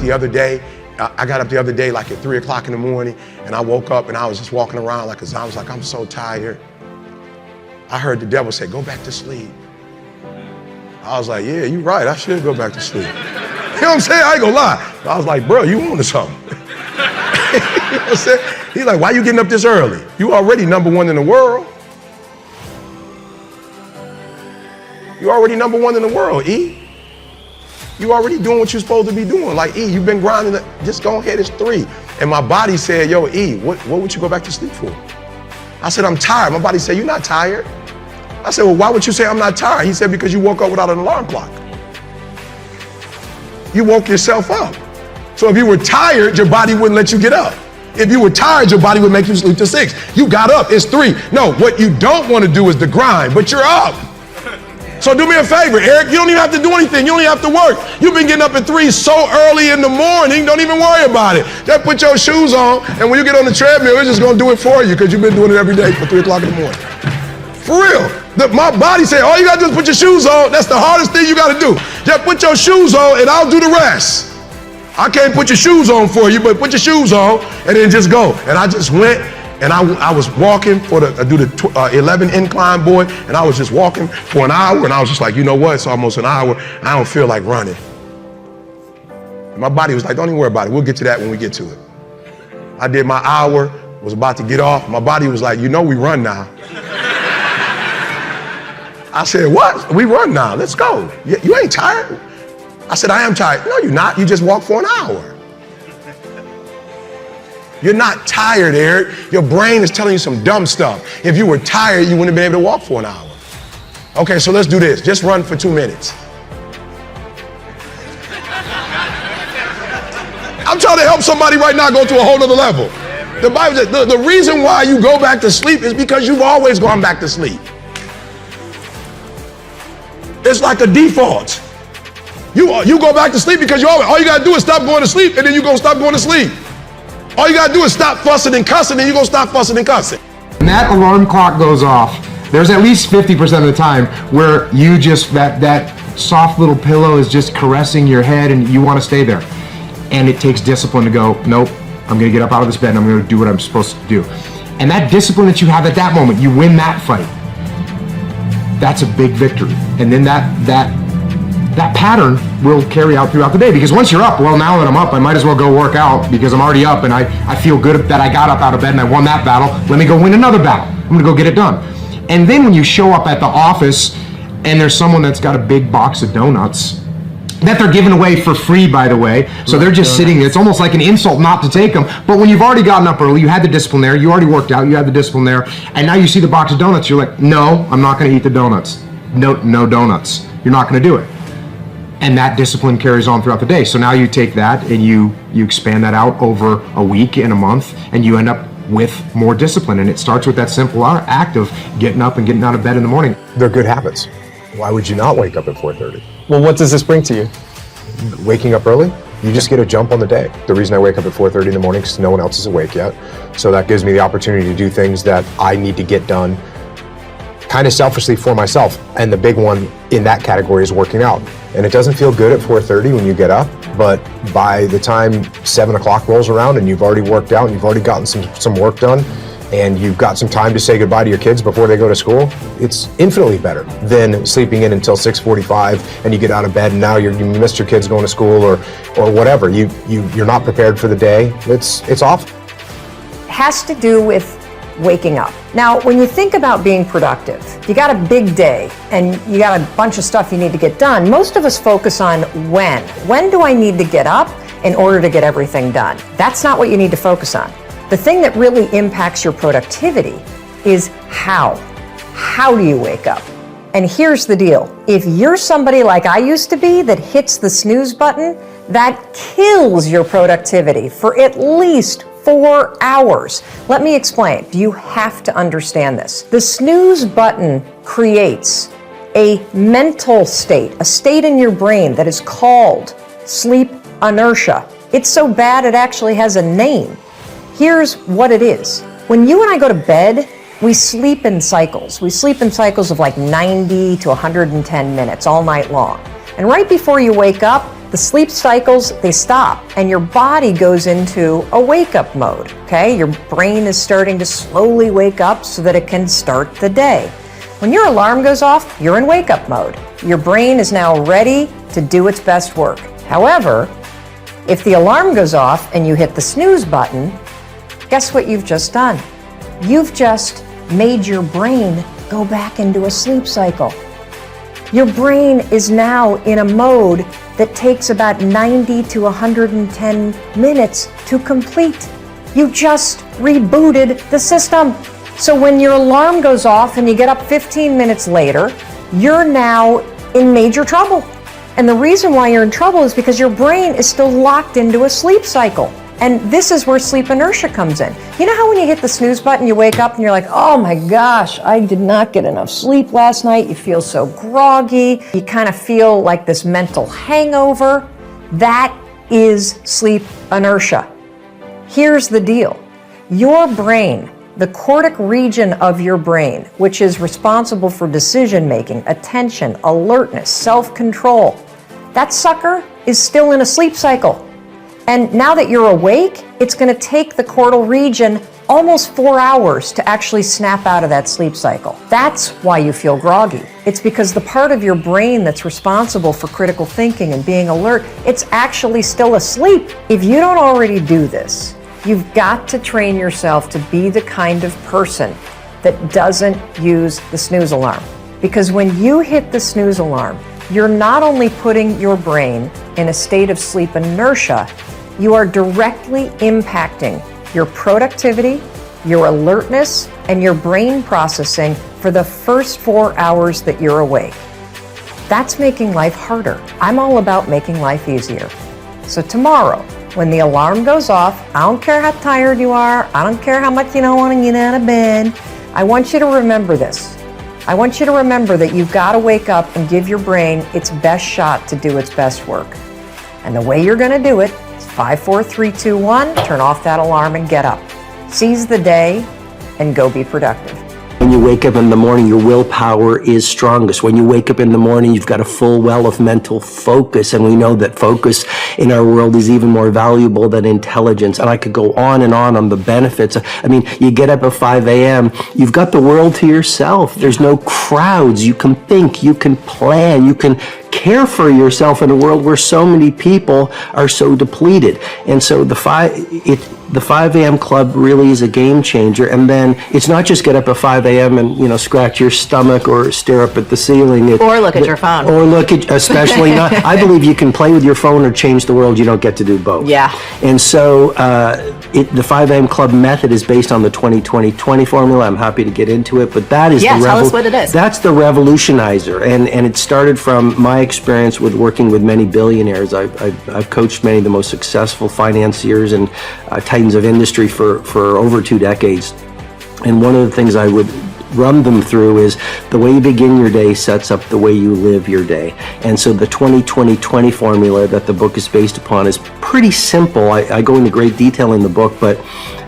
the other day. I got up the other day like at 3 o'clock in the morning, and I woke up and I was just walking around like a zombie. I was like, I'm so tired. I heard the devil say, go back to sleep. I was like, yeah, you're right. I should go back to sleep. You know what I'm saying? I ain't gonna lie. I was like, bro, you wanted something. You know what I'm saying? He's like, why you getting up this early? You already #1 in the world. You already #1 in the world, E. You already doing what you're supposed to be doing. Like, E, you've been grinding it. Just go ahead, it's 3. And my body said, yo, E, what would you go back to sleep for? I said, I'm tired. My body said, you're not tired. I said, well, why would you say I'm not tired? He said, because you woke up without an alarm clock. You woke yourself up. So if you were tired, your body wouldn't let you get up. If you were tired, your body would make you sleep till 6. You got up, it's 3. No, what you don't want to do is the grind, but you're up. So do me a favor, Eric, you don't even have to do anything. You don't even have to work. You've been getting up at 3 so early in the morning, don't even worry about it. Just put your shoes on, and when you get on the treadmill, it's just gonna do it for you because you've been doing it every day for 3 o'clock in the morning. For real. My body said, all you gotta do is put your shoes on. That's the hardest thing you gotta do. Just put your shoes on and I'll do the rest. I can't put your shoes on for you, but put your shoes on and then just go. And I just went and I was walking I do the 11 incline, boy, and I was just walking for an hour and I was just like, you know what, it's almost an hour. I don't feel like running. My body was like, don't even worry about it. We'll get to that when we get to it. I did my hour, was about to get off. My body was like, you know we run now. I said, what? We run now, let's go. You ain't tired? I said, I am tired. No, you're not, you just walked for an hour. You're not tired, Eric. Your brain is telling you some dumb stuff. If you were tired, you wouldn't have been able to walk for an hour. Okay, so let's do this. Just run for 2 minutes. I'm trying to help somebody right now go to a whole nother level. The Bible says the reason why you go back to sleep is because you've always gone back to sleep. It's like a default. You go back to sleep because all you gotta do is stop going to sleep and then you're gonna stop going to sleep. All you gotta do is stop fussing and cussing and you're gonna stop fussing and cussing. When that alarm clock goes off, there's at least 50% of the time where you just, that soft little pillow is just caressing your head and you wanna stay there. And it takes discipline to go, nope, I'm gonna get up out of this bed and I'm gonna do what I'm supposed to do. And that discipline that you have at that moment, you win that fight. That's a big victory. And then that pattern will carry out throughout the day. Because once you're up, well, now that I'm up, I might as well go work out because I'm already up and I feel good that I got up out of bed and I won that battle. Let me go win another battle. I'm gonna go get it done. And then when you show up at the office and there's someone that's got a big box of donuts that they're giving away for free, by the way. So they're just sitting there. It's almost like an insult not to take them. But when you've already gotten up early, you had the discipline there, you already worked out, you had the discipline there, and now you see the box of donuts, you're like, no, I'm not gonna eat the donuts. No donuts. You're not gonna do it. And that discipline carries on throughout the day. So now you take that and you expand that out over a week and a month, and you end up with more discipline. And it starts with that simple act of getting up and getting out of bed in the morning. They're good habits. Why would you not wake up at 4:30? Well, what does this bring to you? Waking up early, you just get a jump on the day. The reason I wake up at 4:30 in the morning is no one else is awake yet. So that gives me the opportunity to do things that I need to get done kind of selfishly for myself. And the big one in that category is working out. And it doesn't feel good at 4:30 when you get up, but by the time 7 o'clock rolls around and you've already worked out and you've already gotten some work done, and you've got some time to say goodbye to your kids before they go to school, it's infinitely better than sleeping in until 6:45 and you get out of bed and now you missed your kids going to school or whatever. You're not prepared for the day. It's awful. Has to do with waking up. Now, when you think about being productive, you got a big day and you got a bunch of stuff you need to get done. Most of us focus on when. When do I need to get up in order to get everything done? That's not what you need to focus on. The thing that really impacts your productivity is how. How do you wake up? And here's the deal. If you're somebody like I used to be that hits the snooze button, that kills your productivity for at least 4 hours. Let me explain. You have to understand this. The snooze button creates a mental state, a state in your brain that is called sleep inertia. It's so bad it actually has a name. Here's what it is. When you and I go to bed, we sleep in cycles. We sleep in cycles of like 90 to 110 minutes all night long. And right before you wake up, the sleep cycles, they stop, and your body goes into a wake-up mode, okay? Your brain is starting to slowly wake up so that it can start the day. When your alarm goes off, you're in wake-up mode. Your brain is now ready to do its best work. However, if the alarm goes off and you hit the snooze button, guess what you've just done? You've just made your brain go back into a sleep cycle. Your brain is now in a mode that takes about 90 to 110 minutes to complete. You just rebooted the system. So when your alarm goes off and you get up 15 minutes later, you're now in major trouble. And the reason why you're in trouble is because your brain is still locked into a sleep cycle. And this is where sleep inertia comes in. You know how when you hit the snooze button, you wake up and you're like, oh my gosh, I did not get enough sleep last night. You feel so groggy. You kind of feel like this mental hangover. That is sleep inertia. Here's the deal. Your brain, the cortic region of your brain, which is responsible for decision making, attention, alertness, self-control, that sucker is still in a sleep cycle. And now that you're awake, it's going to take the cortical region almost 4 hours to actually snap out of that sleep cycle. That's why you feel groggy. It's because the part of your brain that's responsible for critical thinking and being alert, it's actually still asleep. If you don't already do this, you've got to train yourself to be the kind of person that doesn't use the snooze alarm. Because when you hit the snooze alarm, you're not only putting your brain in a state of sleep inertia, you are directly impacting your productivity, your alertness, and your brain processing for the first 4 hours that you're awake. That's making life harder. I'm all about making life easier. So tomorrow, when the alarm goes off, I don't care how tired you are, I don't care how much you don't want to get out of bed, I want you to remember this. I want you to remember that you've got to wake up and give your brain its best shot to do its best work. And the way you're going to do it is 5, 4, 3, 2, 1, turn off that alarm and get up. Seize the day and go be productive. When you wake up in the morning, your willpower is strongest. When you wake up in the morning, you've got a full well of mental focus. And we know that focus in our world is even more valuable than intelligence. And I could go on the benefits. I mean, you get up at 5 a.m., you've got the world to yourself. There's no crowds. You can think, you can plan, you can care for yourself in a world where so many people are so depleted. And so the 5 a.m. club really is a game changer. And then it's not just get up at 5 a.m. and, scratch your stomach or stare up at the ceiling. Or look at your phone. Or look at, especially not, I believe you can play with your phone or change the world. You don't get to do both. Yeah. And so the 5 a.m. club method is based on the 20-20-20 formula. I'm happy to get into it, but that is tell us what it is. That's the revolutionizer. And it started from my experience with working with many billionaires. I've coached many of the most successful financiers and titans of industry for over 2 decades. And one of the things I would run them through is the way you begin your day sets up the way you live your day. And so the 20-20-20 formula that the book is based upon is pretty simple. I go into great detail in the book, but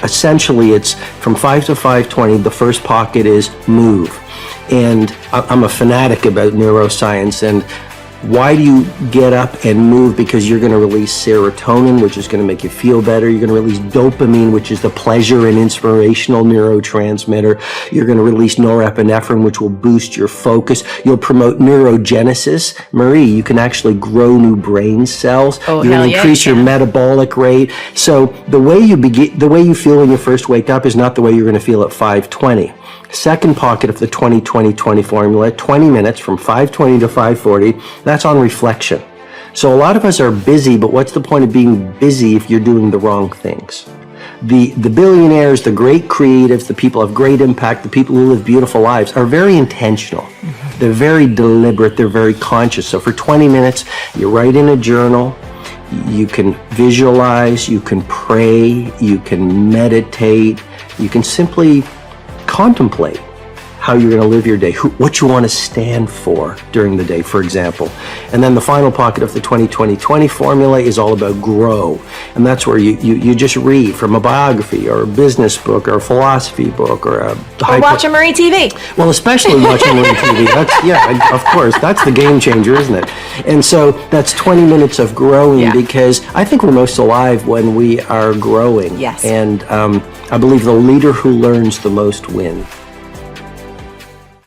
essentially it's from 5 to 5:20. The first pocket is move. And I'm a fanatic about neuroscience. And why do you get up and move? Because you're going to release serotonin, which is going to make you feel better. You're going to release dopamine, which is the pleasure and inspirational neurotransmitter. You're going to release norepinephrine, which will boost your focus. You'll promote neurogenesis. Marie, you can actually grow new brain cells. Oh, You're hell going to increase your metabolic rate. So the way you feel when you first wake up is not the way you're going to feel at 5:20. Second pocket of the 20-20-20 formula, 20 minutes from 5:20 to 5:40, that's on reflection. So a lot of us are busy, but what's the point of being busy if you're doing the wrong things? The billionaires, the great creatives, the people of great impact, the people who live beautiful lives are very intentional. They're very deliberate, they're very conscious. So for 20 minutes, you write in a journal, you can visualize, you can pray, you can meditate, you can simply contemplate. how you're going to live your day, what you want to stand for during the day, for example. And then the final pocket of the 20-20-20 formula is all about grow. And that's where you just read from a biography or a business book or a philosophy book or a... Or watch a Marie TV. Well, especially watching Marie TV. That's, yeah, of course. That's the game changer, isn't it? And so that's 20 minutes of growing because I think we're most alive when we are growing. Yes. And I believe the leader who learns the most wins.